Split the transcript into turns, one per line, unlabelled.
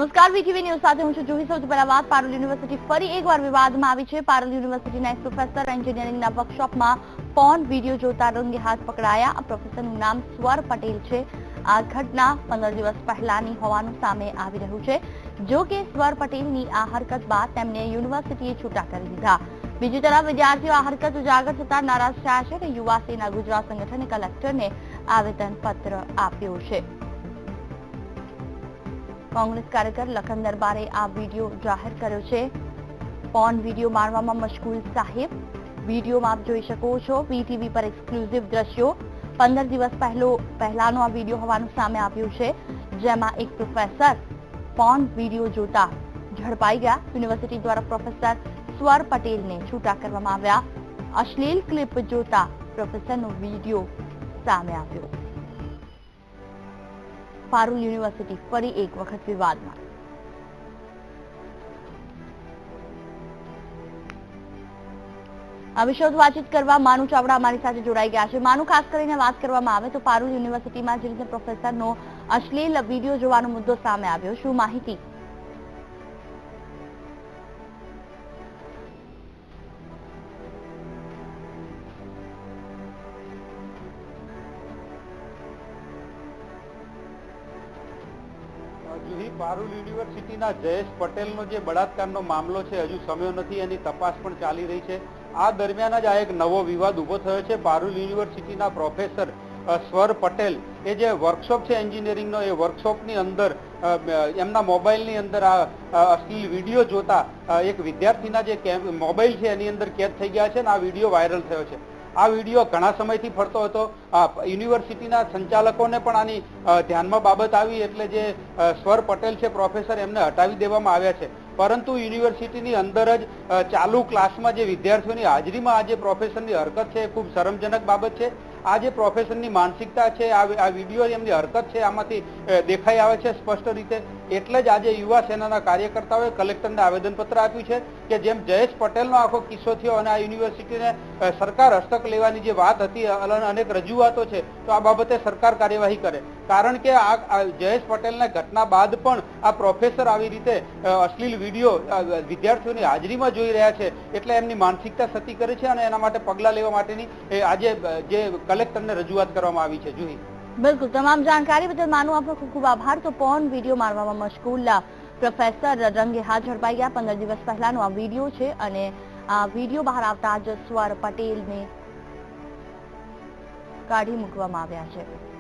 નમસ્કાર, VTV news સાથે હું છું જુહી. સૌથી પહેલા વાત, પારુલ યુનિવર્સિટી ફરી એકવાર વિવાદમાં આવી છે. પારુલ યુનિવર્સિટીના એક પ્રોફેસર એન્જિનિયરિંગના વર્કશોપમાં પોર્ન વિડીયો જોતા રંગે હાથ પકડાયા. આ પ્રોફેસરનું નામ સ્વર પટેલ છે. આ ઘટના 15 દિવસ પહેલાની હોવાનું સામે આવી રહ્યું છે. જો કે સ્વર પટેલની આ હરકત બાદ તેમને યુનિવર્સિટીએ છૂટા કરી દીધા. બીજી તરફ વિદ્યાર્થીઓ આ હરકત ઉજાગર થતા નારાજ થયા છે અને યુવા સેના ગુજરાત સંગઠને કલેક્ટરને આવેદન પત્ર આપ્યું છે. કોંગ્રેસ કાર્યકર લખન દરબારે આ વિડીયો જાહેર કર્યો છે. પોર્ન વિડીયો માણવામાં મશગુલ સાહેબ. વિડીયોમાં આપ જોઈ શકો છો વીટીવી પર એક્સક્લુઝિવ દ્રશ્યો. 15 દિવસ પહેલાનો આ વિડીયો હોવાનું સામે આવ્યું છે, જેમાં એક પ્રોફેસર પોર્ન વિડીયો જોતા ઝડપાઈ ગયા. યુનિવર્સિટી દ્વારા પ્રોફેસર સ્વર પટેલને છૂટા કરવામાં આવ્યા. અશ્લીલ ક્લિપ જોતા પ્રોફેસરનો વિડીયો સામે આવ્યો. પારુલ યુનિવર્સિટી ફરી એક વખત વિવાદમાં. આ વિશે વાતચીત કરવા માનુ ચાવડા અમારી સાથે જોડાઈ ગયા છે. માનુ, ખાસ કરીને વાત કરવામાં આવે તો પારુલ યુનિવર્સિટીમાં જે રીતે પ્રોફેસરનો અશ્લીલ વિડીયો જોવાનો મુદ્દો સામે આવ્યો, શું માહિતી?
પારુલ યુનિવર્સિટીના જયેશ પટેલનો જે બળાત્કારનો મામલો છે હજુ સમ્યો નથી, એની તપાસ પણ ચાલી રહી છે. આ દરમિયાન જ આ એક નવો વિવાદ ઉભો થયો છે. પારુલ યુનિવર્સિટીના પ્રોફેસર સ્વર પટેલ એ જે વર્કશોપ છે એન્જિનિયરિંગનો, એ વર્કશોપની અંદર એમના મોબાઈલની અંદર આ અશ્લીલ વિડીયો જોતા એક વિદ્યાર્થીના જે મોબાઈલ છે એની અંદર કેદ થઈ ગયા છે અને આ વિડીયો વાયરલ થયો છે. આ વિડીયો ઘણા સમયથી ફરતો હતો. યુનિવર્સિટીના સંચાલકોને પણ આની ધ્યાનમાં બાબત આવી એટલે જે સ્વર પટેલ છે પ્રોફેસર, એમને હટાવી દેવામાં આવ્યા છે. પરંતુ યુનિવર્સિટીની અંદર જ ચાલુ ક્લાસમાં જે વિદ્યાર્થીઓની હાજરીમાં આ જે પ્રોફેસરની હરકત છે એ ખૂબ શરમજનક બાબત છે. આ જે પ્રોફેસરની માનસિકતા છે, આ વિડીયો એમની હરકત છે, આમાંથી દેખાઈ આવે છે સ્પષ્ટ રીતે. એટલે જ આજે યુવા સેનાના કાર્યકર્તાઓએ કલેક્ટરને આવેદનપત્ર આપ્યું છે કે જેમ જયેશ પટેલનો આખો કિસ્સો થયો અને આ યુનિવર્સિટીને સરકાર હસ્તક લેવાની જે વાત હતી, અનેક રજૂઆતો છે, તો આ બાબતે સરકાર કાર્યવાહી કરે. કારણ કે આ જયેશ પટેલના ઘટના બાદ પણ આ પ્રોફેસર આવી રીતે અશ્લીલ વિડીયો વિદ્યાર્થીઓની હાજરીમાં જોઈ રહ્યા છે, એટલે એમની માનસિકતા સતી કરે છે અને એના માટે પગલાં લેવા માટેની આજે જે કલેક્ટરને રજૂઆત કરવામાં આવી છે. જુહી,
બિલકુલ, તમામ જાણકારી બદલ માનુ આપનો ખૂબ ખૂબ આભાર. તો પોર્ન વિડીયો મારવામાં મશગુલ પ્રોફેસર રંગે હાથ ઝડપાઈ ગયા. 15 દિવસ પહેલાનો આ વિડીયો છે અને આ વિડીયો બહાર આવતા જ સ્વર પટેલને કાઢી મૂકવામાં આવ્યા છે.